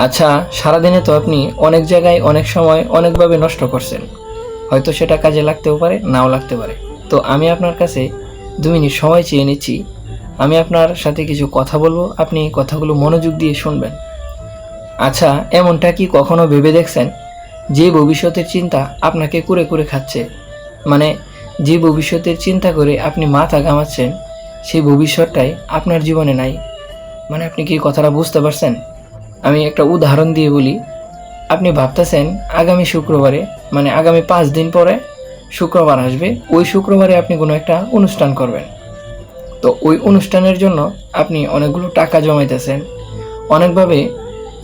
আচ্ছা, সারাদিনে তো আপনি অনেক জায়গায় অনেক সময় অনেকভাবে নষ্ট করছেন, হয়তো সেটা কাজে লাগতেও পারে, নাও লাগতে পারে। তো আমি আপনার কাছে 2 মিনিট সময় চেয়ে নিচ্ছি। আমি আপনার সাথে কিছু কথা বলবো, আপনি কথাগুলো মনোযোগ দিয়ে শুনবেন। আচ্ছা, এমনটা কি কখনো ভেবে দেখছেন যে ভবিষ্যতের চিন্তা আপনাকে কুরে কুরে খাচ্ছে? মানে যে ভবিষ্যতের চিন্তা করে আপনি মাথা ঘামাচ্ছেন, সেই ভবিষ্যৎটাই আপনার জীবনে নাই। মানে আপনি কি কথাটা বুঝতে পারছেন? আমি একটা উদাহরণ দিয়ে বলি। আপনি ভাবতেছেন আগামী শুক্রবারে, মানে আগামী 5 দিন পরে শুক্রবার আসবে, ওই শুক্রবারে আপনি কোনো একটা অনুষ্ঠান করবেন। তো ওই অনুষ্ঠানের জন্য আপনি অনেকগুলো টাকা জমাইতেছেন, অনেকভাবে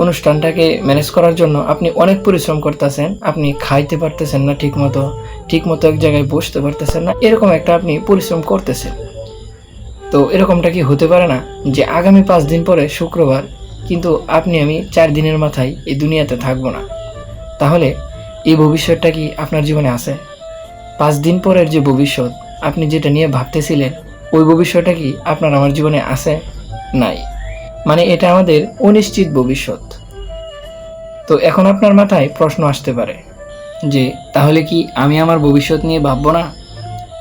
অনুষ্ঠানটাকে ম্যানেজ করার জন্য আপনি অনেক পরিশ্রম করতেছেন। আপনি খাইতে পারতেছেন না ঠিকমতো এক জায়গায় বসতে পারতেছেন না, এরকম একটা আপনি পরিশ্রম করতেছেন। তো এরকমটা কি হতে পারে না যে আগামী 5 দিন পরে শুক্রবার, কিন্তু আমি 4 দিনের মাথায় এই দুনিয়াতে থাকবো না? তাহলে এই ভবিষ্যৎটা কি আপনার জীবনে আছে? 5 দিন পরের যে ভবিষ্যৎ আপনি যেটা নিয়ে ভাবতেছিলেন, ওই ভবিষ্যৎটা কি আপনার আমার জীবনে আছে? নাই। মানে এটা আমাদের অনিশ্চিত ভবিষ্যৎ। তো এখন আপনার মাথায় প্রশ্ন আসতে পারে যে তাহলে কি আমি আমার ভবিষ্যৎ নিয়ে ভাববো না?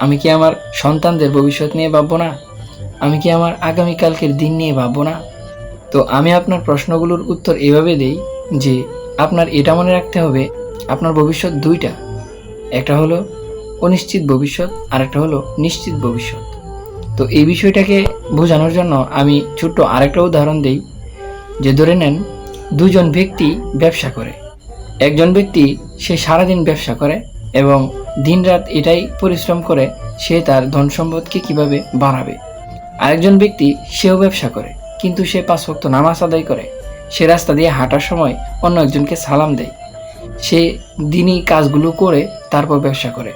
আমি কি আমার সন্তানদের ভবিষ্যৎ নিয়ে ভাববো না? আমি কি আমার আগামীকালকের দিন নিয়ে ভাববো না? তো আমি আপনার প্রশ্নগুলোর উত্তর এভাবে দেই যে আপনার এটা মনে রাখতে হবে, আপনার ভবিষ্যৎ দুইটা। একটা হলো অনিশ্চিত ভবিষ্যৎ, আর একটা হলো নিশ্চিত ভবিষ্যৎ। তো এই বিষয়টাকে বোঝানোর জন্য আমি ছোট্ট আরেকটা উদাহরণ দেই। যে ধরে নেন, দুজন ব্যক্তি ব্যবসা করে। একজন ব্যক্তি সে সারাদিন ব্যবসা করে এবং দিনরাত এটাই পরিশ্রম করে সে তার ধন সম্পদকে কিভাবে বাড়াবে। আরেকজন ব্যক্তি সেও ব্যবসা করে, কিন্তু সে 5 ওয়াক্ত নামাজ আদায় করে। সে রাস্তা দিয়ে হাঁটার সময় অন্য একজনকে সালাম দেয়। সে দিনই কাজগুলো করে তারপর ব্যবসা করে।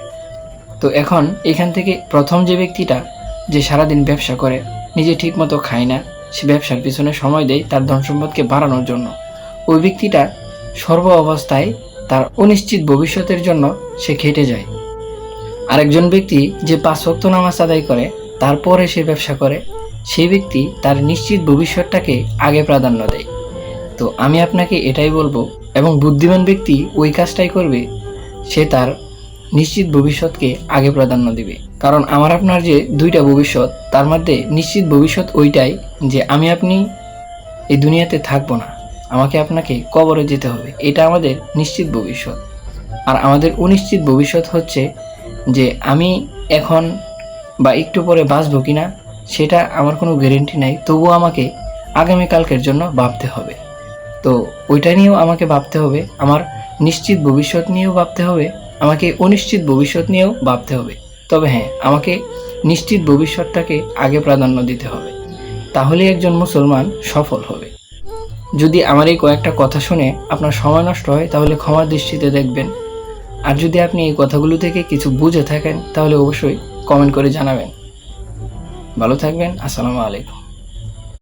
তো এখন এখান থেকে প্রথম যে ব্যক্তিটা, যে সারাদিন ব্যবসা করে, নিজে ঠিকমতো খায় না, সে ব্যবসার পিছনে সময় দেয় তার ধন সম্পদকে বাড়ানোর জন্য, ওই ব্যক্তিটা সর্ব অবস্থায় তার অনিশ্চিত ভবিষ্যতের জন্য সে খেটে যায়। আরেকজন ব্যক্তি যে 5 ওয়াক্ত নামাজ আদায় করে তারপরে সে ব্যবসা করে, সেই ব্যক্তি তার নিশ্চিত ভবিষ্যৎটাকে আগে প্রাধান্য দেয়। তো আমি আপনাকে এটাই বলবো, এবং বুদ্ধিমান ব্যক্তি ওই কাজটাই করবে, সে তার নিশ্চিত ভবিষ্যৎকে আগে প্রাধান্য দিবে। কারণ আমার আপনার যে দুইটা ভবিষ্যৎ, তার মধ্যে নিশ্চিত ভবিষ্যৎ ওইটাই যে আপনি এই দুনিয়াতে থাকবো না, আমাকে আপনাকে কবরে যেতে হবে, এটা আমাদের নিশ্চিত ভবিষ্যৎ। আর আমাদের অনিশ্চিত ভবিষ্যৎ হচ্ছে যে আমি এখন বা একটু পরে বাঁচবো কিনা সেটা আমার কোনো গ্যারেন্টি নাই, তবুও আমাকে আগামীকালকের জন্য ভাবতে হবে। তো ওইটা নিয়েও আমাকে ভাবতে হবে, আমার নিশ্চিত ভবিষ্যৎ নিয়েও ভাবতে হবে, আমাকে অনিশ্চিত ভবিষ্যৎ নিয়েও ভাবতে হবে। তবে হ্যাঁ, আমাকে নিশ্চিত ভবিষ্যৎটাকে আগে প্রাধান্য দিতে হবে, তাহলে একজন মুসলমান সফল হবে। যদি আমার এই কয়েকটা কথা শুনে আপনার সময় নষ্ট হয়, তাহলে ক্ষমার দৃষ্টিতে দেখবেন। আর যদি আপনি এই কথাগুলো থেকে কিছু বুঝে থাকেন, তাহলে অবশ্যই কমেন্ট করে জানাবেন। ভালো থাকবেন। আসসালামু আলাইকুম।